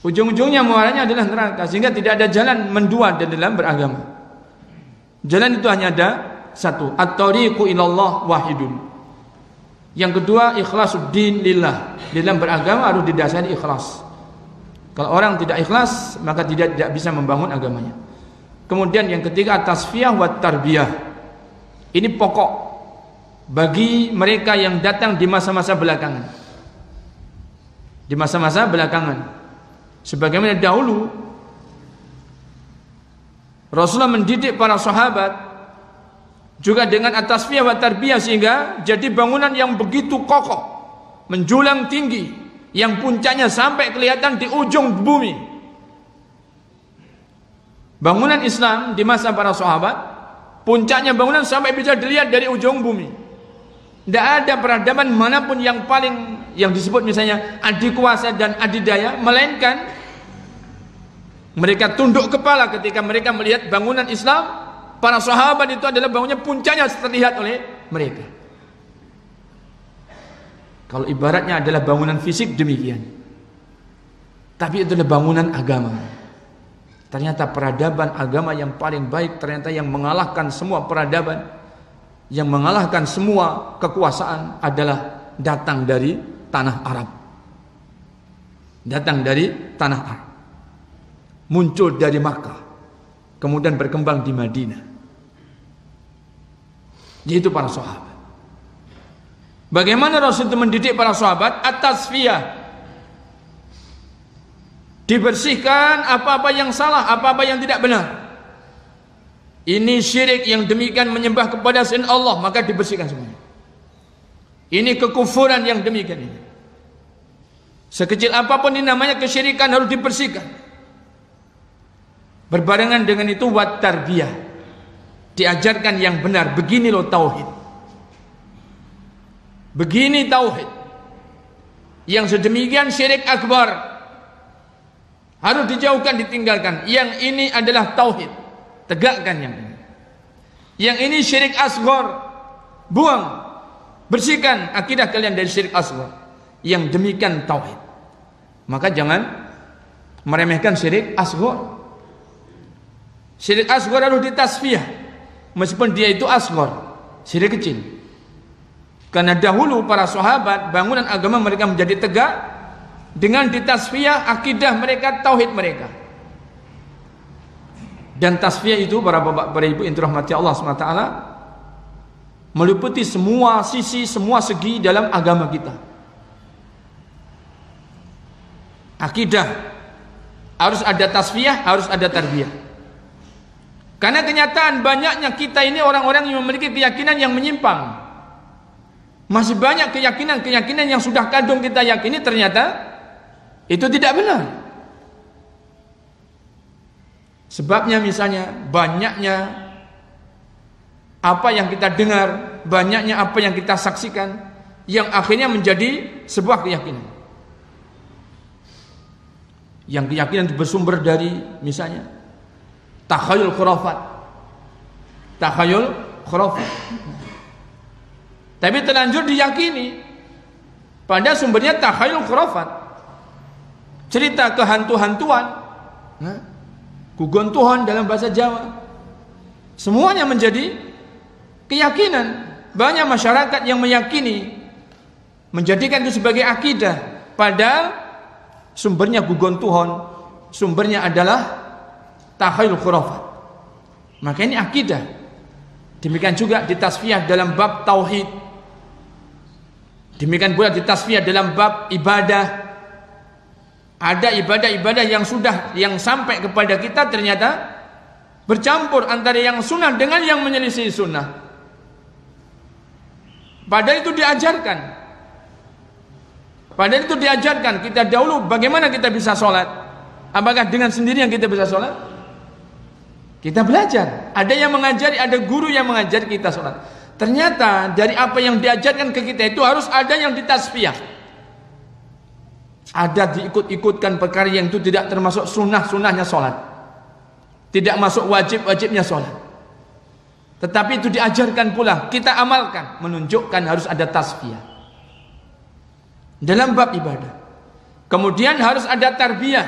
Ujung-ujungnya murahnya adalah neraka, sehingga tidak ada jalan mendua dalam beragama. Jalan itu hanya ada satu, at-tariqu ilallah wahidun. Yang kedua, ikhlasuddin lillah. Dalam beragama harus didasari ikhlas. Kalau orang tidak ikhlas, maka tidak bisa membangun agamanya. Kemudian yang ketiga, at-tasfiyah wa tarbiyah. Ini pokok bagi mereka yang datang di masa-masa belakangan. Di masa-masa belakangan, sebagaimana dahulu Rasulullah mendidik para sahabat juga dengan at-tasfiyah wa tarbiyah, sehingga jadi bangunan yang begitu kokoh, menjulang tinggi, yang puncaknya sampai kelihatan di ujung bumi. Bangunan Islam di masa para sahabat, puncaknya bangunan sampai bisa dilihat dari ujung bumi. Tidak ada peradaban manapun yang disebut misalnya adikuasa dan adidaya, melainkan mereka tunduk kepala ketika mereka melihat bangunan Islam. Para sahabat itu adalah bangunnya, puncaknya terlihat oleh mereka. Kalau ibaratnya adalah bangunan fisik demikian, tapi itu adalah bangunan agama. Ternyata peradaban agama yang paling baik, ternyata yang mengalahkan semua peradaban, yang mengalahkan semua kekuasaan adalah datang dari tanah Arab. Datang dari tanah Arab. Muncul dari Makkah, kemudian berkembang di Madinah. Yaitu para sahabat. Bagaimana Rasul itu mendidik para sahabat? At-tasfiyah. Dibersihkan apa-apa yang salah, apa-apa yang tidak benar. Ini syirik yang demikian menyembah kepada selain Allah, maka dibersihkan semuanya. Ini kekufuran yang demikian ini. Sekecil apapun ini namanya kesyirikan, harus dibersihkan. Berbarengan dengan itu wat tarbiyah. Diajarkan yang benar, begini loh tauhid. Begini tauhid. Yang sedemikian syirik akbar harus dijauhkan, ditinggalkan. Yang ini adalah tauhid. Tegakkan yang ini. Yang ini syirik asghar, buang, bersihkan akidah kalian dari syirik asghar. Yang demikian tauhid. Maka jangan meremehkan syirik asghar. Syirik asghar harus ditasfiyah, meskipun dia itu asghar, syirik kecil. Karena dahulu para sahabat, bangunan agama mereka menjadi tegak dengan ditasfiyah akidah mereka, tauhid mereka. Dan tasfiyah itu para bapak, para ibu yang dirahmati Allah SWT, meliputi semua sisi, semua segi dalam agama kita. Akidah harus ada tasfiyah, harus ada tarbiyah. Karena kenyataan banyaknya kita ini orang-orang yang memiliki keyakinan yang menyimpang. Masih banyak keyakinan-keyakinan yang sudah kadung kita yakini, ternyata itu tidak benar. Sebabnya misalnya banyaknya apa yang kita dengar, banyaknya apa yang kita saksikan, yang akhirnya menjadi sebuah keyakinan. Yang keyakinan itu bersumber dari misalnya takhayul khurafat. Takhayul khurafat. Tapi terlanjur diyakini pada sumbernya takhayul khurafat. Cerita kehantu-hantuan, gugon-tuhan dalam bahasa Jawa. Semuanya menjadi keyakinan. Banyak masyarakat yang meyakini, menjadikan itu sebagai akidah, padahal sumbernya gugon-tuhan, sumbernya adalah takhayul khurafat. Maka ini akidah. Demikian juga ditasfiyah dalam bab tauhid. Demikian pula ditasfiyah dalam bab ibadah. Ada ibadah-ibadah yang sampai kepada kita ternyata bercampur antara yang sunnah dengan yang menyelisih sunnah. Padahal itu diajarkan. Padahal itu diajarkan. Kita dahulu bagaimana kita bisa sholat? Apakah dengan sendiri yang kita bisa sholat? Kita belajar. Ada yang mengajari, ada guru yang mengajari kita sholat. Ternyata dari apa yang diajarkan ke kita itu harus ada yang ditasfiyah. Ada diikut-ikutkan perkara yang itu tidak termasuk sunnah-sunnahnya sholat, tidak masuk wajib-wajibnya sholat, tetapi itu diajarkan pula, kita amalkan, menunjukkan harus ada tasfiyah dalam bab ibadah. Kemudian harus ada tarbiyah,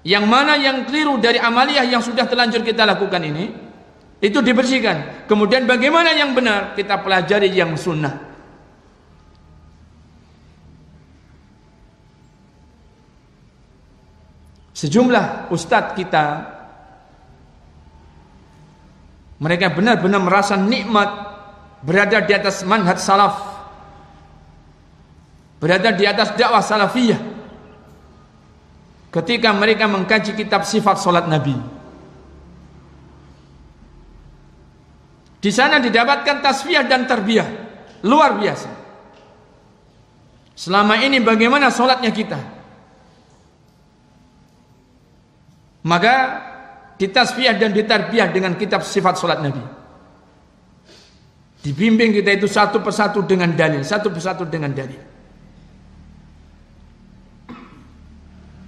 yang mana yang keliru dari amaliyah yang sudah terlanjur kita lakukan ini, itu dibersihkan. Kemudian bagaimana yang benar, kita pelajari yang sunnah. Sejumlah ustadz kita, mereka benar-benar merasa nikmat berada di atas manhaj salaf, berada di atas dakwah salafiyah ketika mereka mengkaji kitab sifat salat Nabi. Di sana didapatkan tasfiyah dan tarbiyah luar biasa. Selama ini bagaimana salatnya kita? Maka ditasfiyah dan ditarbiyah dengan kitab sifat salat Nabi. Dibimbing kita itu satu persatu dengan dalil, satu persatu dengan dalil.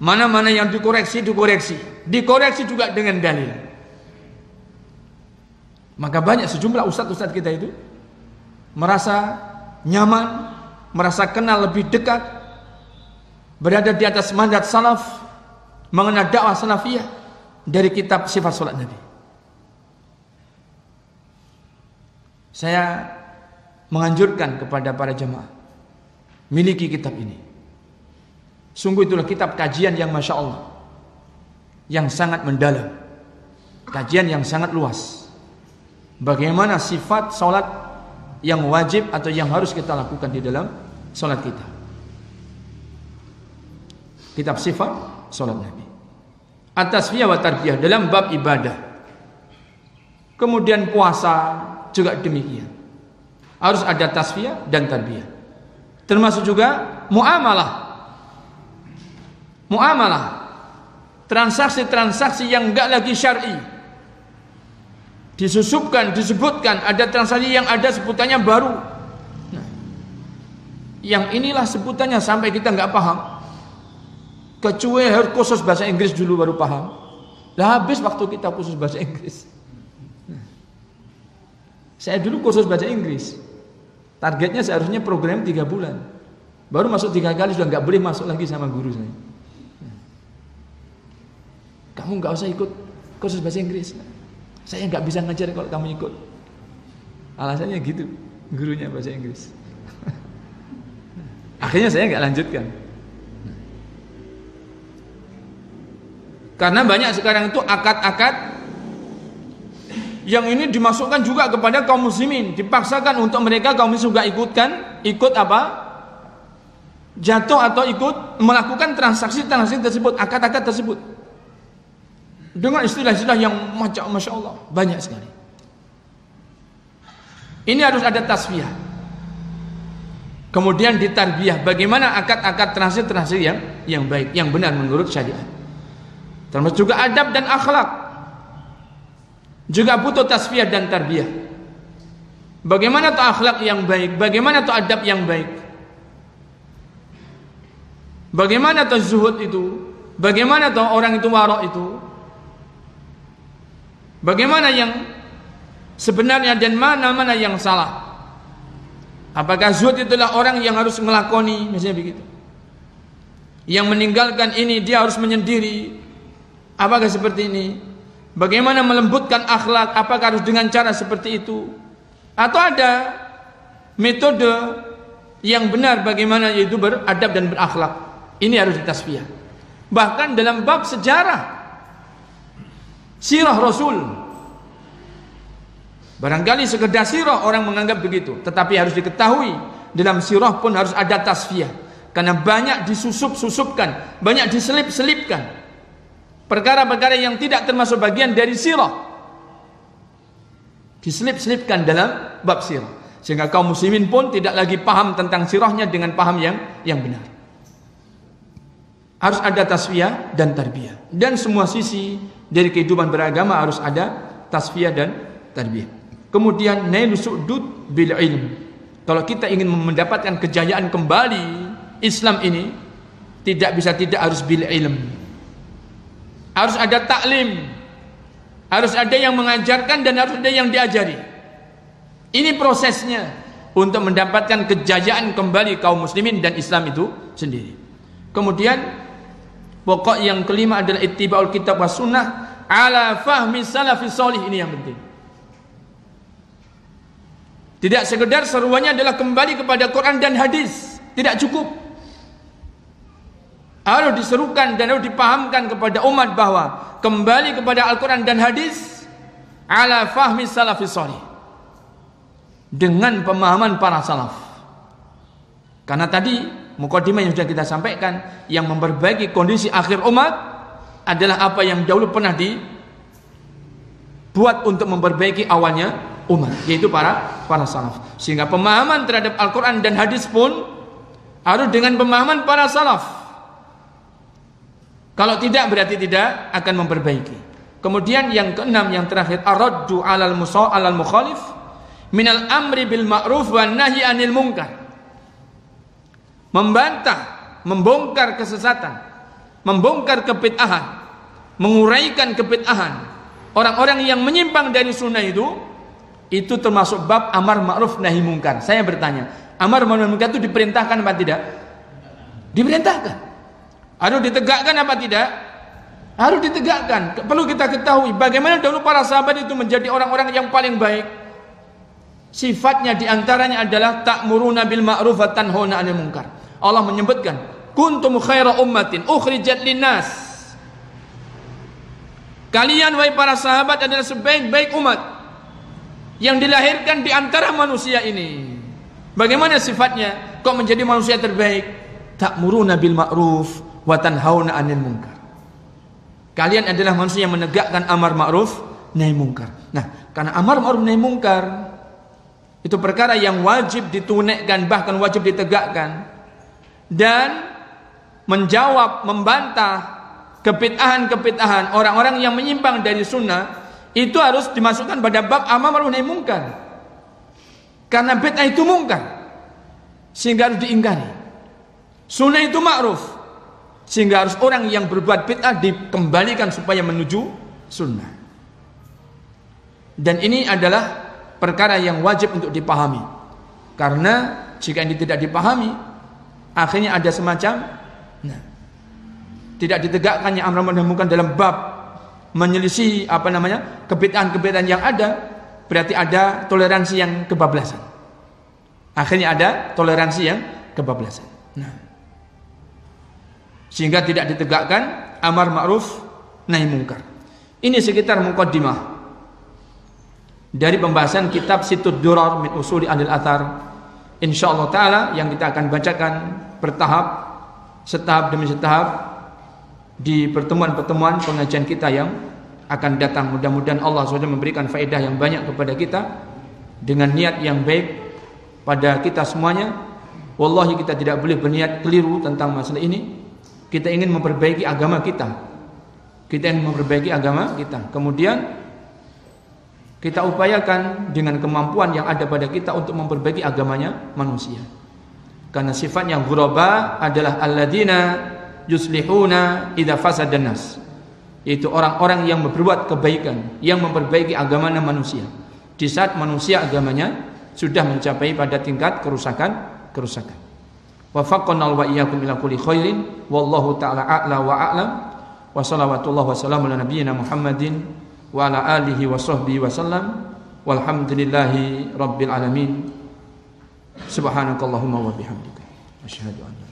Mana-mana yang dikoreksi, dikoreksi juga dengan dalil. Maka banyak sejumlah ustadz-ustadz kita itu merasa nyaman, merasa kenal lebih dekat, berada di atas manhaj salaf, mengenal dakwah salafiyah dari kitab sifat salat Nabi. Saya menganjurkan kepada para jemaah, miliki kitab ini. Sungguh itulah kitab kajian yang Masya Allah, yang sangat mendalam, kajian yang sangat luas. Bagaimana sifat salat yang wajib atau yang harus kita lakukan di dalam salat kita. Kitab sifat salat Nabi. At-tasfiyah wa tarbiyah dalam bab ibadah. Kemudian puasa juga demikian. Harus ada tasfiyah dan tarbiyah. Termasuk juga muamalah. Muamalah. Transaksi-transaksi yang enggak lagi syar'i. Disebutkan ada transaksi yang ada sebutannya baru. Nah, yang inilah sebutannya sampai kita enggak paham. Kecuali harus khusus bahasa Inggris dulu baru paham. Lah habis waktu kita khusus bahasa Inggris. Saya dulu khusus bahasa Inggris. Targetnya seharusnya program 3 bulan. Baru masuk 3 kali sudah nggak boleh masuk lagi sama guru saya. Kamu nggak usah ikut khusus bahasa Inggris. Saya nggak bisa ngajar kalau kamu ikut. Alasannya gitu, gurunya bahasa Inggris. Akhirnya saya nggak lanjutkan. Karena banyak sekarang itu akad-akad yang ini dimasukkan juga kepada kaum muslimin, dipaksakan untuk mereka kaum muslim juga ikut apa? Jatuh atau ikut melakukan transaksi-transaksi tersebut, akad-akad tersebut. Dengan istilah-istilah yang Masya Allah banyak sekali. Ini harus ada tasfiyah. Kemudian ditarbiyah, bagaimana akad-akad transaksi-transaksi yang baik, yang benar menurut syariat. Termasuk juga adab dan akhlak. Juga butuh tasfiyah dan tarbiyah. Bagaimana tuh akhlak yang baik? Bagaimana tuh adab yang baik? Bagaimana tuh zuhud itu? Bagaimana tuh orang itu wara' itu? Bagaimana yang sebenarnya dan mana-mana yang salah? Apakah zuhud itulah orang yang harus melakoni, misalnya begitu? Yang meninggalkan ini dia harus menyendiri. Apakah seperti ini? Bagaimana melembutkan akhlak? Apakah harus dengan cara seperti itu? Atau ada metode yang benar bagaimana yaitu beradab dan berakhlak? Ini harus ditasfiyah. Bahkan dalam bab sejarah sirah Rasul, barangkali sekedar sirah orang menganggap begitu, tetapi harus diketahui dalam sirah pun harus ada tasfiyah. Karena banyak disusup-susupkan, banyak diselip-selipkan. perkara-perkara yang tidak termasuk bagian dari sirah diselip-selipkan dalam bab sirah, sehingga kaum muslimin pun tidak lagi paham tentang sirahnya dengan paham yang benar. Harus ada tasfiyah dan tarbiyah, dan semua sisi dari kehidupan beragama harus ada tasfiyah dan tarbiyah. Kemudian nailu su'dud bil ilm. Kalau kita ingin mendapatkan kejayaan kembali Islam ini, tidak bisa tidak harus bil ilm. Harus ada taklim, harus ada yang mengajarkan dan harus ada yang diajari. Ini prosesnya untuk mendapatkan kejayaan kembali kaum muslimin dan Islam itu sendiri. Kemudian pokok yang kelima adalah ittiba'ul kitab was sunnah ala fahmi salafis shalih. Ini yang penting. Tidak sekedar seruannya adalah kembali kepada Quran dan hadis, tidak cukup. Harus diserukan dan harus dipahamkan kepada umat bahwa kembali kepada Al-Quran dan hadis ala fahmi salafis shalih, dengan pemahaman para salaf. Karena tadi mukadimah yang sudah kita sampaikan, yang memperbaiki kondisi akhir umat adalah apa yang dahulu pernah dibuat untuk memperbaiki awalnya umat, yaitu para salaf. Sehingga pemahaman terhadap Al-Quran dan hadis pun harus dengan pemahaman para salaf. Kalau tidak, berarti tidak akan memperbaiki. Kemudian yang keenam, yang terakhir, ar-raddu 'alal mukhalif minal amri bil ma'ruf wan nahyi 'anil munkar. Membantah, membongkar kesesatan, membongkar kebid'ahan, menguraikan kebid'ahan orang-orang yang menyimpang dari sunnah itu termasuk bab amar ma'ruf nahi munkar. Saya bertanya, amar ma'ruf nahi munkar itu diperintahkan apa tidak? Diperintahkan. Harus ditegakkan apa tidak? Harus ditegakkan. Perlu kita ketahui bagaimana dahulu para sahabat itu menjadi orang-orang yang paling baik. Sifatnya diantaranya adalah ta'muruna bil ma'ruf wa tanhauna 'anil munkar. Allah menyebutkan, kuntum khaira ummatin ukhrijat linnas. Kalian wahai para sahabat adalah sebaik-baik umat yang dilahirkan di antara manusia ini. Bagaimana sifatnya? Kok menjadi manusia terbaik? Ta'muruna bil ma'ruf wa tanhauna 'anil munkar. Kalian adalah manusia yang menegakkan amar ma'ruf nahi munkar. Nah, karena amar ma'ruf nahi munkar itu perkara yang wajib ditunaikan, bahkan wajib ditegakkan, dan menjawab, membantah kebid'ahan-kebid'ahan orang-orang yang menyimpang dari sunnah, itu harus dimasukkan pada bab amar ma'ruf nahi munkar. Karena bid'ah itu munkar, sehingga harus diingkari. Sunnah itu ma'ruf, sehingga harus orang yang berbuat bid'ah dikembalikan supaya menuju sunnah. Dan ini adalah perkara yang wajib untuk dipahami. Karena jika ini tidak dipahami, akhirnya ada semacam tidak ditegakkannya amar ma'ruf nahi munkar dalam bab menyelisih kebid'ahan-kebid'ahan yang ada, berarti ada toleransi yang kebablasan. Akhirnya ada toleransi yang kebablasan. Sehingga tidak ditegakkan amar ma'ruf nahi munkar. Ini sekitar muqaddimah dari pembahasan kitab Situd Durar min Usuli Ahlil Athar. Insyaallah taala yang kita akan bacakan bertahap, setahap demi setahap di pertemuan-pertemuan pengajian kita yang akan datang. Mudah-mudahan Allah SWT memberikan faedah yang banyak kepada kita dengan niat yang baik pada kita semuanya. Wallahi kita tidak boleh berniat keliru tentang masalah ini. Kita ingin memperbaiki agama kita. Kita ingin memperbaiki agama kita. Kemudian kita upayakan dengan kemampuan yang ada pada kita untuk memperbaiki agamanya manusia. Karena sifatnya ghuraba adalah alladzina yuslihuna idza fasadan nas. Yaitu orang-orang yang berbuat kebaikan, yang memperbaiki agamanya manusia. Di saat manusia agamanya sudah mencapai pada tingkat kerusakan. Wafaqqana wa iyyakum ila kulli khairin wallahu ta'ala a'la wa a'lam wa sallallahu wa sallamu ala nabiyyina Muhammadin wa ala alihi wa sahbihi wa sallam walhamdulillahi rabbil alamin. Subhanakallahumma wa bihamdika asyhadu an la